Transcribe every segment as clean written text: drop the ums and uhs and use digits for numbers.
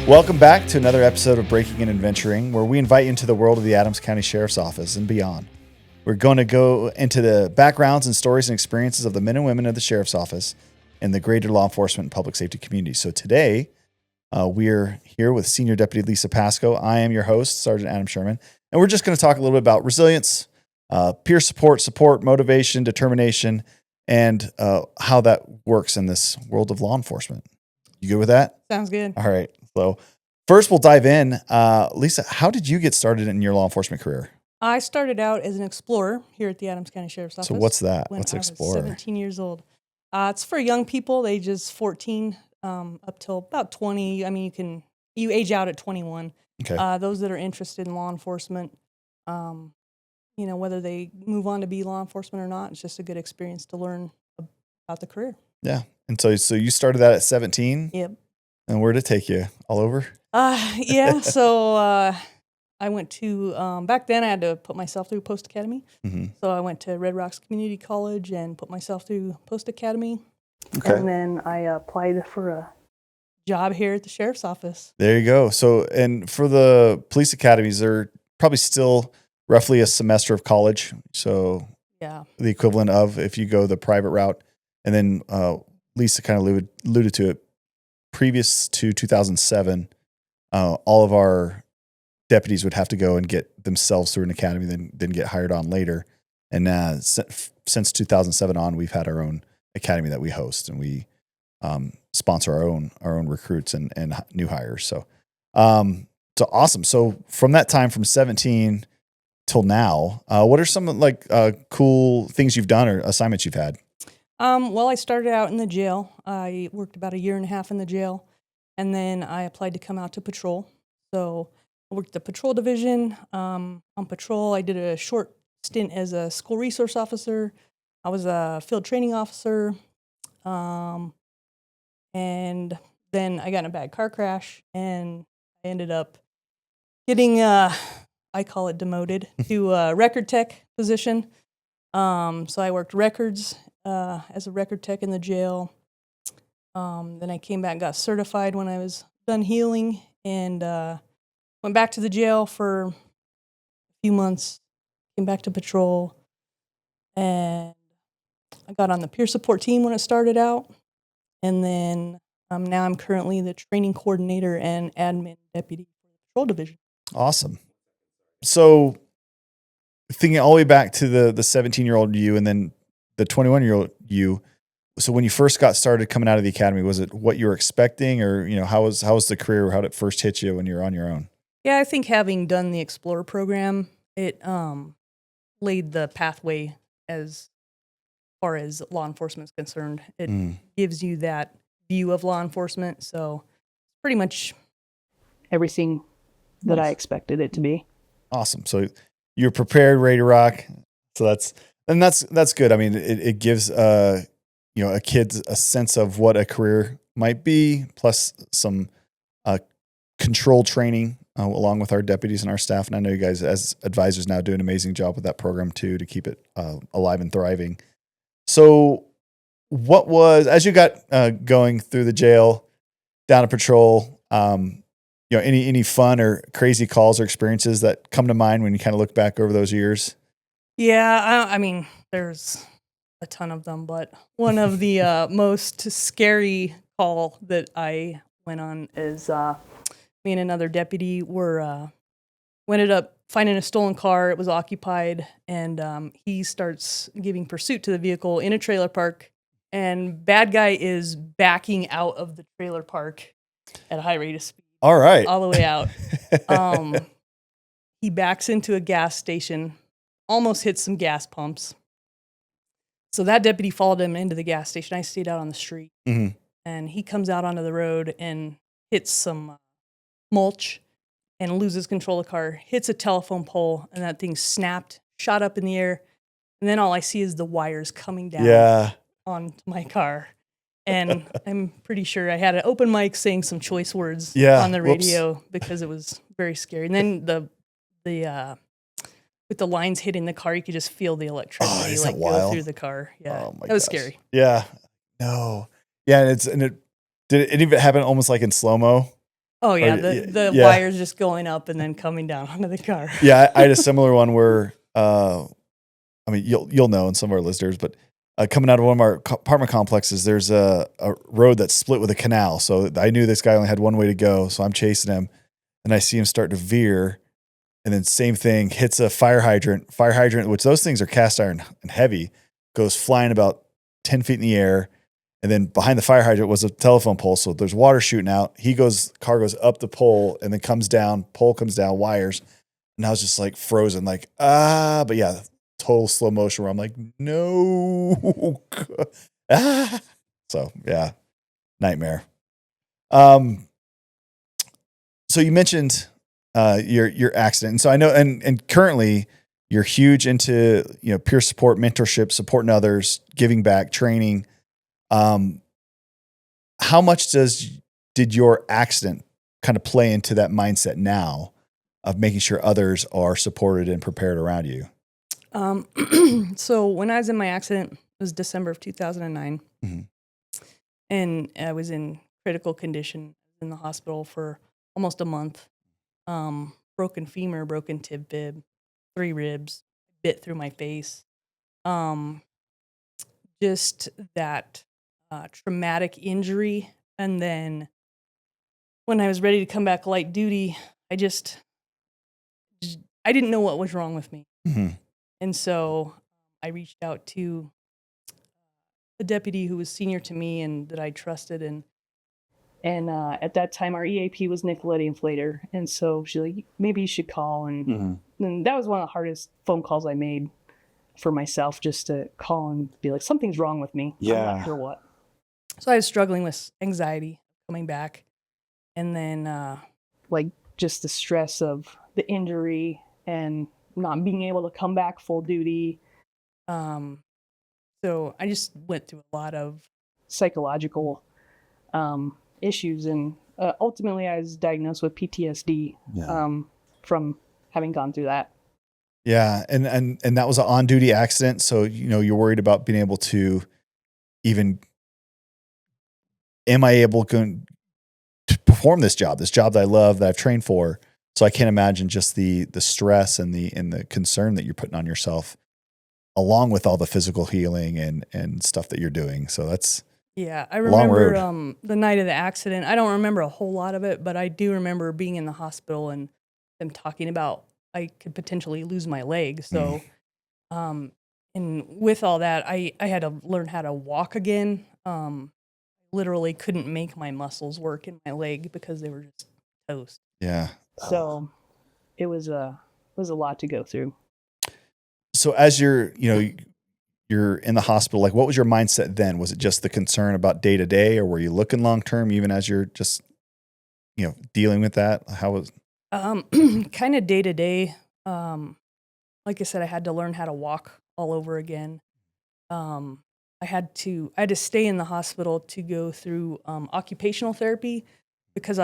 Welcome back to another episode of Breaking and Adventuring, where we invite you into the world of the Adams County Sheriff's Office and beyond. We're going to go into the backgrounds and stories and experiences of the men and women of the Sheriff's Office and the greater law enforcement and public safety community. So today, we're here with Senior Deputy Lisa Pasko. I am your host, Sergeant Adam Sherman, and we're just going to talk a little bit about resilience, peer support, motivation, determination, and how that works in this world of law enforcement. You good with that? Sounds good. All right. So first we'll dive in. Lisa, how did you get started in your law enforcement career? I started out as an explorer here at the Adams County Sheriff's Office. So what's that? When What's I explorer? was 17 years old. It's for young people, ages 14 up till about 20. I mean, you age out at 21. Okay. Those that are interested in law enforcement, whether they move on to be law enforcement or not, it's just a good experience to learn about the career. Yeah. And so you started that at 17? Yep. And where did it take you? All over? Yeah. So I went to, back then I had to put myself through Post Academy. Mm-hmm. So I went to Red Rocks Community College and put myself through Post Academy. Okay. And then I applied for a job here at the Sheriff's Office. There you go. So, and for the police academies, they're probably still roughly a semester of college. So Yeah. the equivalent of if you go the private route. And then Lisa kind of alluded to it. Previous to 2007, all of our deputies would have to go and get themselves through an academy, then get hired on later. And since 2007 on, we've had our own academy that we host, and we sponsor our own recruits and new hires. So awesome. So from that time, from 17 till now, what are some cool things you've done or assignments you've had? Well, I started out in the jail. I worked about a year and a half in the jail, and then I applied to come out to patrol. So I worked the patrol division. On patrol, I did a short stint as a school resource officer. I was a field training officer. And then I got in a bad car crash, and I ended up getting, I call it demoted, to a record tech position. So I worked records as a record tech in the jail. Then I came back and got certified when I was done healing, and went back to the jail for a few months, came back to patrol, and I got on the peer support team when it started out. And then now I'm currently the training coordinator and admin deputy for the patrol division. Awesome. So thinking all the way back to the 17-year-old you and then the 21-year-old you. So when you first got started coming out of the academy, was it what you were expecting, or how was the career? How did it first hit you when you were on your own? Yeah, I think having done the Explorer program, it laid the pathway as far as law enforcement is concerned. It gives you that view of law enforcement, so pretty much everything that I expected it to be. Awesome. So you're prepared, ready to rock. So that's good. I mean, it gives a kid a sense of what a career might be, plus some control training along with our deputies and our staff. And I know you guys as advisors now do an amazing job with that program too, to keep it alive and thriving. So what was, as you got going through the jail, down to patrol, any fun or crazy calls or experiences that come to mind when you kind of look back over those years? Yeah, I mean, there's a ton of them, but one of the most scary call that I went on is me and another deputy we ended up finding a stolen car. It was occupied, and he starts giving pursuit to the vehicle in a trailer park, and bad guy is backing out of the trailer park at a high rate of speed. All right. All the way out. He backs into a gas station, almost hits some gas pumps. So that deputy followed him into the gas station. I stayed out on the street. Mm-hmm. And he comes out onto the road and hits some mulch and loses control of the car, hits a telephone pole, and that thing snapped, shot up in the air. And then all I see is the wires coming down onto my car. And I'm pretty sure I had an open mic saying some choice words on the radio because it was very scary. And then the with the lines hitting the car, you could just feel the electricity go through the car. Yeah, that was scary. Yeah, no, yeah, did it even happen almost like in slow mo? Oh yeah, Or, the yeah. wires just going up and then coming down onto the car. Yeah, I had a similar one where, I mean, you'll know, and some of our listeners, but coming out of one of our apartment complexes, there's a road that's split with a canal. So I knew this guy only had one way to go. So I'm chasing him, and I see him start to veer, and then same thing, hits a fire hydrant. Fire hydrant, which those things are cast iron and heavy, goes flying about 10 feet in the air. And then behind the fire hydrant was a telephone pole. So there's water shooting out. Car goes up the pole and then comes down, pole comes down, wires. And I was just like frozen, like, but yeah, total slow motion where I'm like, no. Ah. So yeah, nightmare. So you mentioned your accident. And so I know, and currently you're huge into, peer support, mentorship, supporting others, giving back, training. How much did your accident kind of play into that mindset now of making sure others are supported and prepared around you? So when I was in my accident, it was December of 2009, and I was in critical condition in the hospital for almost a month. Broken femur, broken tib fib, 3 ribs, bit through my face. Just that traumatic injury. And then when I was ready to come back light duty, I didn't know what was wrong with me. And so I reached out to a deputy who was senior to me and that I trusted. And at that time, our EAP was Nicoletti Inflator. And so she's like, maybe you should call. And that was one of the hardest phone calls I made for myself, just to call and be like, something's wrong with me. I'm not sure what. So I was struggling with anxiety coming back. And then just the stress of the injury and not being able to come back full duty. So I just went through a lot of psychological issues, and ultimately I was diagnosed with PTSD from having gone through that. Yeah, and that was an on-duty accident, so you're worried about being able to even, am I able to perform this job that I love, that I've trained for? So I can't imagine just the stress and the concern that you're putting on yourself, along with all the physical healing and stuff that you're doing. So that's I remember the night of the accident. I don't remember a whole lot of it, but I do remember being in the hospital and them talking about I could potentially lose my leg. So, and with all that, I had to learn how to walk again. Literally couldn't make my muscles work in my leg because they were just toast. Yeah. So it was a lot to go through. So as you're in the hospital, like, what was your mindset then? Was it just the concern about day to day, or were you looking long term even as you're just, dealing with that? How was kind of day to day. Like I said, I had to learn how to walk all over again. I had to stay in the hospital to go through occupational therapy because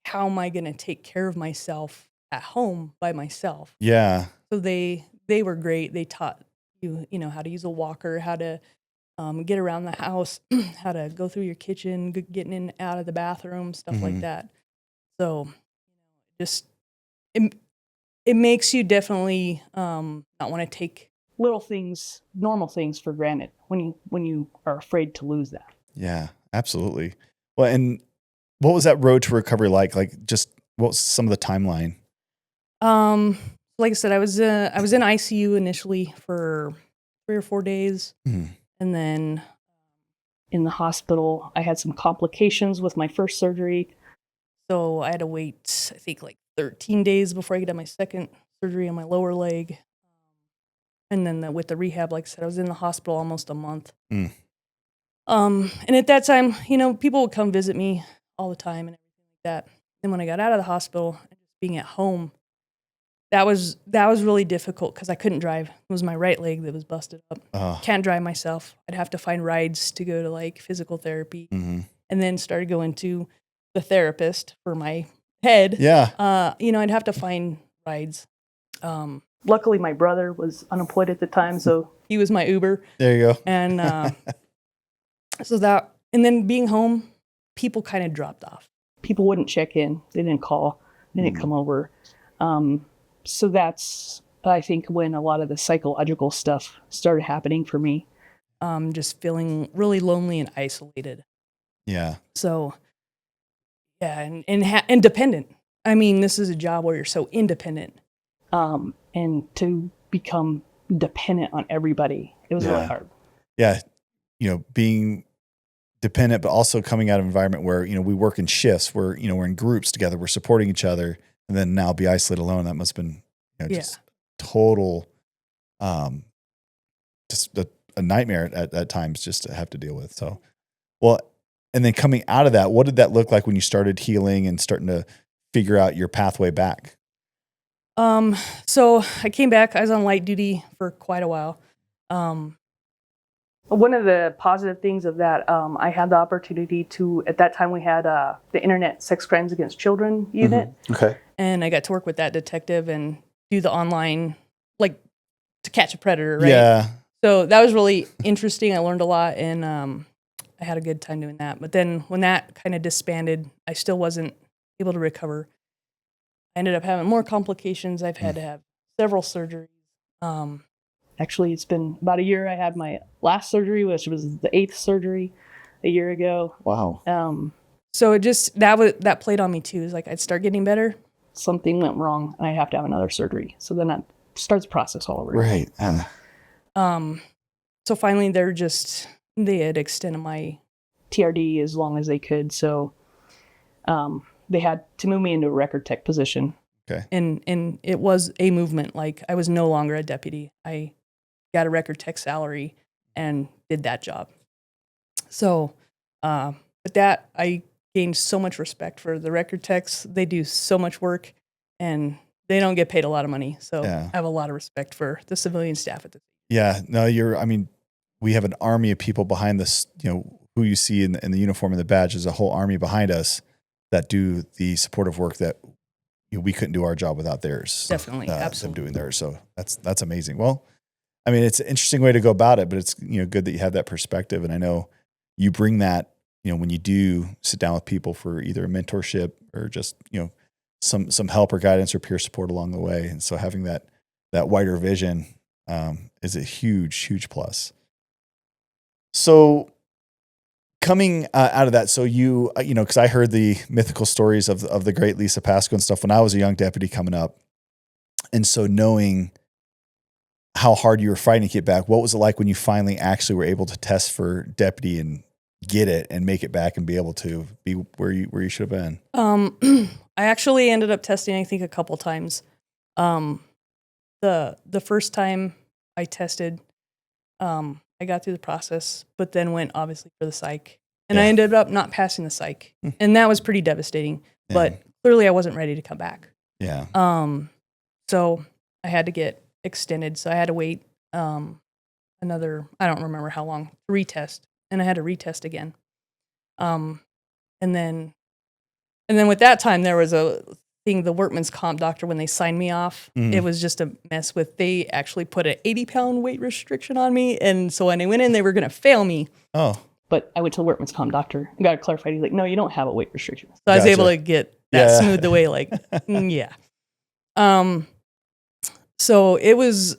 how am I going to take care of myself at home by myself? Yeah. So they were great. They taught you how to use a walker, how to get around the house, how to go through your kitchen, getting in and out of the bathroom, stuff like that. So just it makes you definitely not want to take little things, normal things for granted when you are afraid to lose that. Yeah, absolutely. Well, and what was that road to recovery like? Like, just what was some of the timeline? Like I said, I was in ICU initially for 3 or 4 days, and then in the hospital, I had some complications with my first surgery, so I had to wait, I think, like 13 days before I could have my second surgery on my lower leg. And then with the rehab, like I said, I was in the hospital almost a month. And at that time, people would come visit me all the time and everything like that. And when I got out of the hospital and just being at home, that was really difficult because I couldn't drive. It was my right leg that was busted up. Can't drive myself. I'd have to find rides to go to like physical therapy, and then started going to the therapist for my head. Yeah. I'd have to find rides. Luckily, my brother was unemployed at the time, so he was my Uber. There you go. And so that, and then being home, people kind of dropped off. people wouldn't check in. They didn't call. They didn't come over. So that's, I think, when a lot of the psychological stuff started happening for me. Just feeling really lonely and isolated. Yeah. So, yeah, and dependent. I mean, this is a job where you're so independent. And to become dependent on everybody, it was really hard. Yeah. Being dependent, but also coming out of an environment where, we work in shifts, where, we're in groups together, we're supporting each other, and then now be isolated alone. That must have been, just total, just a nightmare at times just to have to deal with. So, well, and then coming out of that, what did that look like when you started healing and starting to figure out your pathway back? So I came back. I was on light duty for quite a while. One of the positive things of that, I had the opportunity to, at that time we had the Internet Sex Crimes Against Children unit. Okay. And I got to work with that detective and do the online, like, to catch a predator, right? Yeah. So that was really interesting. I learned a lot, and I had a good time doing that. But then when that kind of disbanded, I still wasn't able to recover. I ended up having more complications. I've had to have several surgeries. Actually, it's been about a year. I had my last surgery, which was the 8th surgery a year ago. Wow. So it just, that played on me too. It's like I'd start getting better. Something went wrong, and I have to have another surgery. So then that starts the process all over. Right. So finally they had extended my TRD as long as they could. So they had to move me into a record tech position. Okay. And it was a movement. Like, I was no longer a deputy. I got a record tech salary and did that job. So, but that, I gained so much respect for the record techs. They do so much work, and they don't get paid a lot of money. So I have a lot of respect for the civilian staff at the. Yeah, no, we have an army of people behind this, who you see in the uniform and the badge. There's a whole army behind us that do the supportive work that we couldn't do our job without theirs. Definitely. Absolutely. Them doing theirs. So that's amazing. Well, I mean, it's an interesting way to go about it, but it's, good that you have that perspective. And I know you bring that, when you do sit down with people for either a mentorship or just, some help or guidance or peer support along the way. And so having that wider vision, is a huge, huge plus. So coming out of that, so you, because I heard the mythical stories of the great Lisa Pasko and stuff when I was a young deputy coming up. And so knowing how hard you were fighting to get back, what was it like when you finally actually were able to test for deputy and get it and make it back and be able to be where you should have been? I actually ended up testing, I think, a couple times. The first time I tested, I got through the process, but then went obviously for the psych. And I ended up not passing the psych. And that was pretty devastating. Yeah. But clearly I wasn't ready to come back. Yeah. So I had to get extended. So I had to wait another, I don't remember how long, retest. And I had to retest again. And then with that time, there was a thing, the workman's comp doctor, when they signed me off, it was just a mess with, they actually put an 80-pound weight restriction on me. And so when I went in, they were going to fail me. Oh. But I went to the workman's comp doctor and got it clarified. He's like, no, you don't have a weight restriction. So I was able to get that smoothed away. Like, yeah. So it was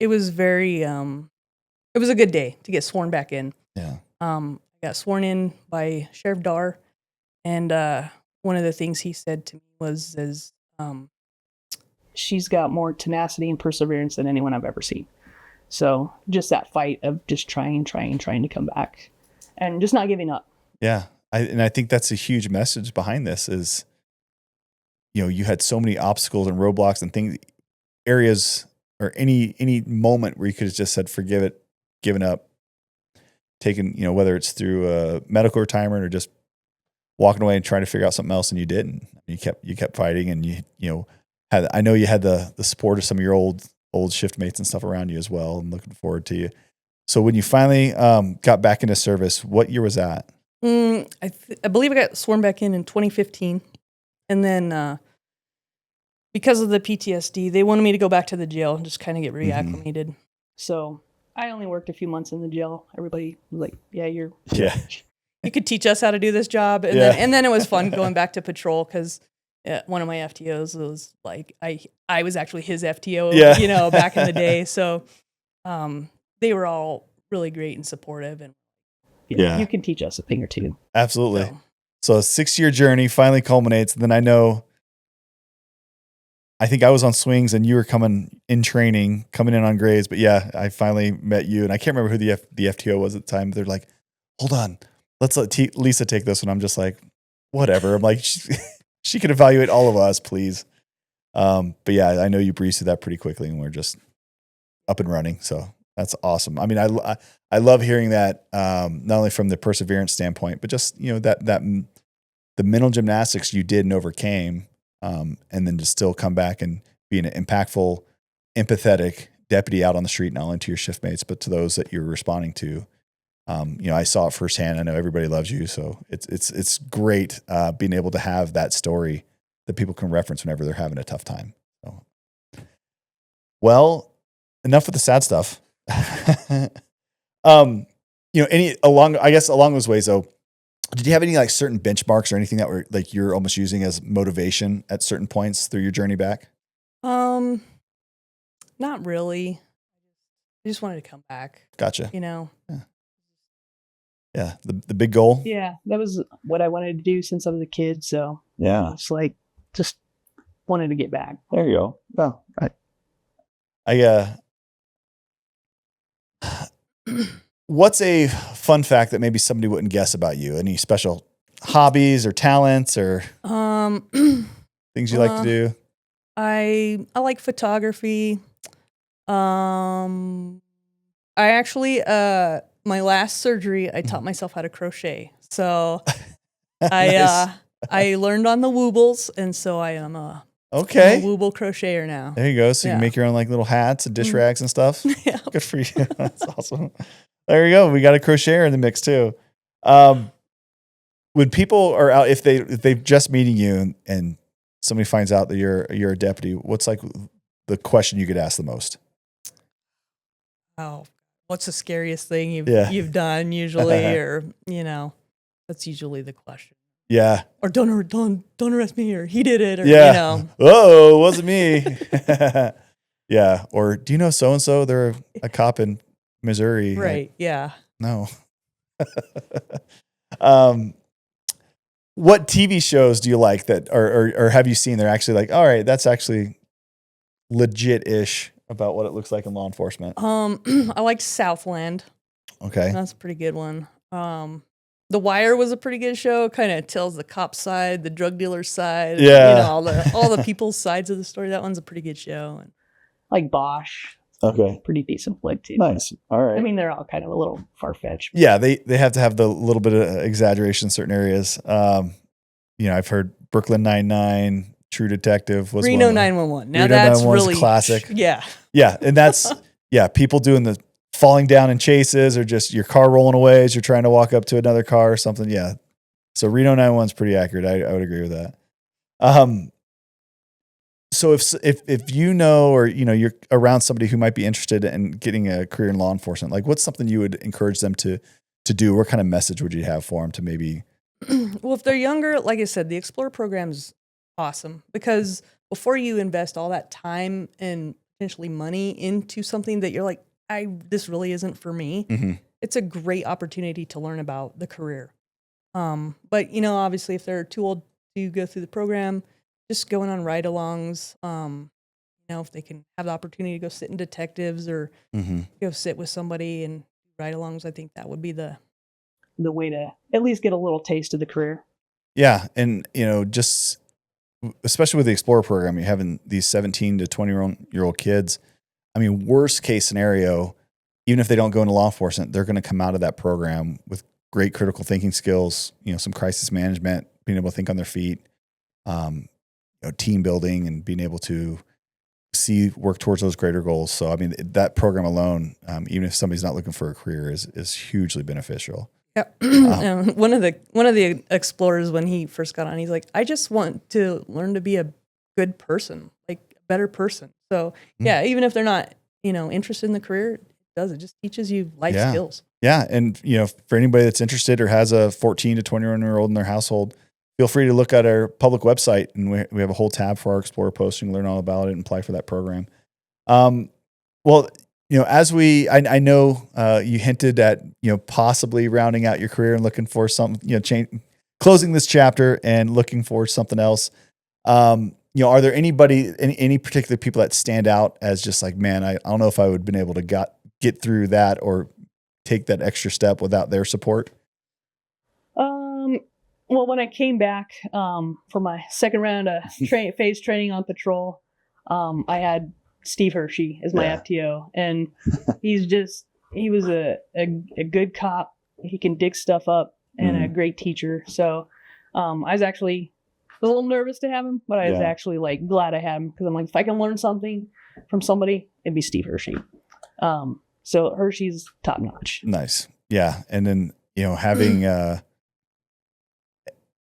very, it was a good day to get sworn back in. Yeah. I got sworn in by Sheriff Dar. And one of the things he said to me was, she's got more tenacity and perseverance than anyone I've ever seen. So just that fight of just trying to come back and just not giving up. Yeah. I think that's a huge message behind this is, you had so many obstacles and roadblocks and things, areas or any moment where you could have just said, forgive it, given up, taken, whether it's through a medical retirement or just walking away and trying to figure out something else, and you didn't. You kept fighting, and I know you had the support of some of your old shift mates and stuff around you as well, and looking forward to you. So when you finally got back into service, what year was that? I believe I got sworn back in 2015, and then because of the PTSD, they wanted me to go back to the jail and just kind of get reacclimated. So I only worked a few months in the jail. Everybody was like, "Yeah, you're you could teach us how to do this job. And then it was fun going back to patrol because one of my FTOs was like, I was actually his FTO, back in the day. So they were all really great and supportive. And you can teach us a thing or two. Absolutely. So a 6-year journey finally culminates. And then I think I was on swings and you were coming in on grades. But yeah, I finally met you. And I can't remember who the FTO was at the time. They're like, hold on, let's let Lisa take this one. I'm just like, whatever. I'm like, she could evaluate all of us, please. But yeah, I know you breezed through that pretty quickly and we're just up and running. So that's awesome. I mean, I love hearing that, not only from the perseverance standpoint, but just, that the mental gymnastics you did and overcame, and then to still come back and be an impactful, empathetic deputy out on the street, not only to your shift mates, but to those that you're responding to. I saw it firsthand. I know everybody loves you. So it's great, being able to have that story that people can reference whenever they're having a tough time. So, well, enough with the sad stuff. Along those ways though, did you have any like certain benchmarks or anything that were like you're almost using as motivation at certain points through your journey back? Not really. I just wanted to come back. Gotcha. Yeah, the big goal. Yeah, that was what I wanted to do since I was a kid. So yeah, it's like just wanted to get back. There you go. Well, what's a fun fact that maybe somebody wouldn't guess about you? Any special hobbies or talents or things you like to do? I like photography. I actually my last surgery, I taught myself how to crochet. So Nice. I learned on the Woobles, and so I am I'm a Wooble crocheter now. There you go. So you can make your own like little hats and dish rags and stuff. Yeah. Good for you. That's awesome. There you go. We got a crocheter in the mix too. When people are out, if they've just meeting you and somebody finds out that you're a deputy, what's like the question you could ask the most? Oh, what's the scariest thing you've done usually, or that's usually the question. Yeah. Or don't arrest me, or he did it, or Oh, it wasn't me. Yeah. Or do you know so and so? They're a cop in Missouri. Right. Like, yeah. no. What TV shows do you like that, or have you seen? They're actually like, all right, that's actually legit-ish about what it looks like in law enforcement. I like Southland. Okay. That's a pretty good one. The Wire was a pretty good show. Kind of tells the cop side, the drug dealer side. Yeah. All the people's sides of the story. That one's a pretty good show. And like Bosch. Okay. Pretty decent flick too. Nice. All right. I mean, they're all kind of a little far-fetched. Yeah, they have to have the little bit of exaggeration in certain areas. I've heard Brooklyn Nine-Nine, True Detective was Reno one. 911. Now Reno that's 911's really classic. Yeah. Yeah, and that's people doing the falling down in chases or just your car rolling away as you're trying to walk up to another car or something. Yeah. So Reno 911's pretty accurate. I would agree with that. So if you know, or you're around somebody who might be interested in getting a career in law enforcement, like what's something you would encourage them to do? What kind of message would you have for them to maybe? Well, if they're younger, like I said, the Explorer program's awesome because before you invest all that time and potentially money into something that you're like, this really isn't for me. Mm-hmm. It's a great opportunity to learn about the career. But obviously if they're too old to go through the program, just going on ride-alongs, if they can have the opportunity to go sit in detectives or go sit with somebody and ride-alongs, I think that would be the way to at least get a little taste of the career. Yeah. And, just especially with the Explorer program, you're having these 17 to 20-year-old kids. I mean, worst case scenario, even if they don't go into law enforcement, they're going to come out of that program with great critical thinking skills, some crisis management, being able to think on their feet, team building and being able to work towards those greater goals. So, I mean, that program alone, even if somebody's not looking for a career is hugely beneficial. Yeah. One of the explorers, when he first got on, he's like, I just want to learn to be a good person, like a better person. So yeah, even if they're not, interested in the career, does. It just teaches you life Yeah. skills. Yeah. And, for anybody that's interested or has a 14 to 21-year-old in their household, feel free to look at our public website, and we have a whole tab for our Explorer posting, learn all about it, and apply for that program. Well, as I know you hinted at, possibly rounding out your career and looking for some, closing this chapter and looking for something else. Are there any particular people that stand out as just like, man, I don't know if I would have been able to get through that or take that extra step without their support? Well, when I came back for my second round of phase training on patrol, I had Steve Hershey as my FTO, and he was a good cop. He can dig stuff up and a great teacher. So I was a little nervous to have him, but I was actually like glad I had him, because I'm like, if I can learn something from somebody, it'd be Steve Hershey. So Hershey's top notch. Nice. Yeah. And then, having,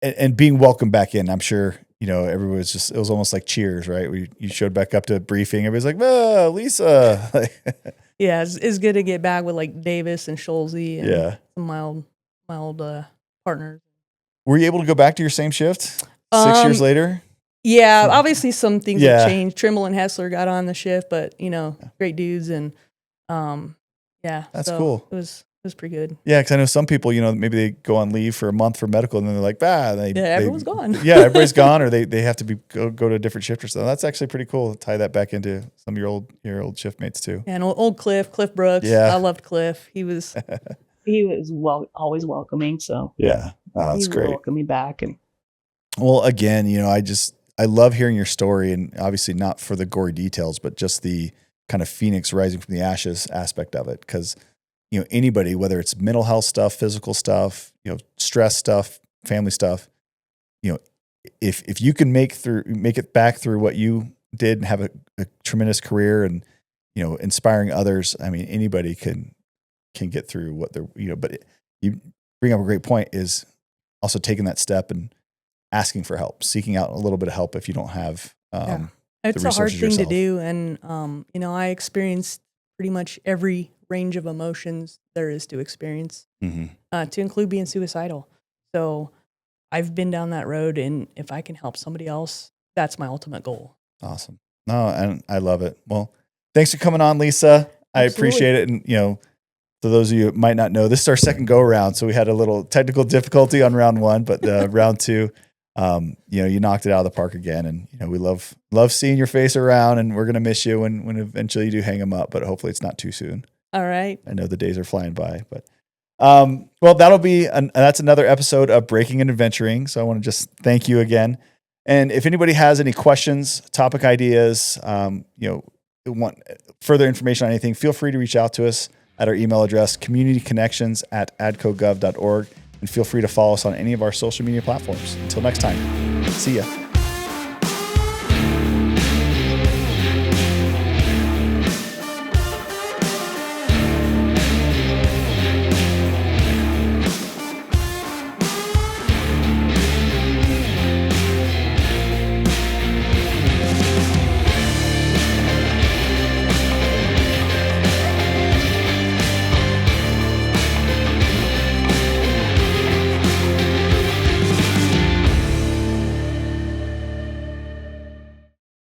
and being welcomed back in, I'm sure, everybody was it was almost like Cheers, right? You showed back up to briefing. Everybody's like, oh, Lisa. Yeah. It's good to get back with like Davis and Schulze and some mild partners. Were you able to go back to your same shift 6 years later? Yeah, obviously some things have changed. Trimble and Hessler got on the shift, but great dudes, and that's cool. It was pretty good. Yeah, because I know some people, maybe they go on leave for a month for medical, and then they're like, everyone's gone. Yeah, everybody's gone, or they have to go to a different shift or something. That's actually pretty cool to tie that back into some of your old shift mates too. Yeah, and old Cliff Brooks. Yeah, I loved Cliff. He was always welcoming. So that's he great. Welcomed me back, and well, again, I love hearing your story, and obviously not for the gory details, but just the kind of phoenix rising from the ashes aspect of it. Because, anybody, whether it's mental health stuff, physical stuff, stress stuff, family stuff, if you can make it back through what you did and have a tremendous career and, inspiring others, I mean, anybody can get through what they're, but you bring up a great point, is also taking that step and asking for help, seeking out a little bit of help if you don't have it's a hard thing to do. And, I experienced pretty much every range of emotions there is to experience, to include being suicidal. So I've been down that road, and if I can help somebody else, that's my ultimate goal. Awesome. No, and I love it. Well, thanks for coming on, Lisa. I appreciate it. And, for those of you who might not know, this is our second go around. So we had a little technical difficulty on round one, but round two, you knocked it out of the park again. And, we love seeing your face around, and we're going to miss you when eventually you do hang them up, but hopefully it's not too soon. All right. I know the days are flying by, but, well, that's another episode of Breaking and Adventuring. So I want to just thank you again. And if anybody has any questions, topic ideas, want further information on anything, feel free to reach out to us at our email address, communityconnections@adcogov.org. And feel free to follow us on any of our social media platforms. Until next time, see ya.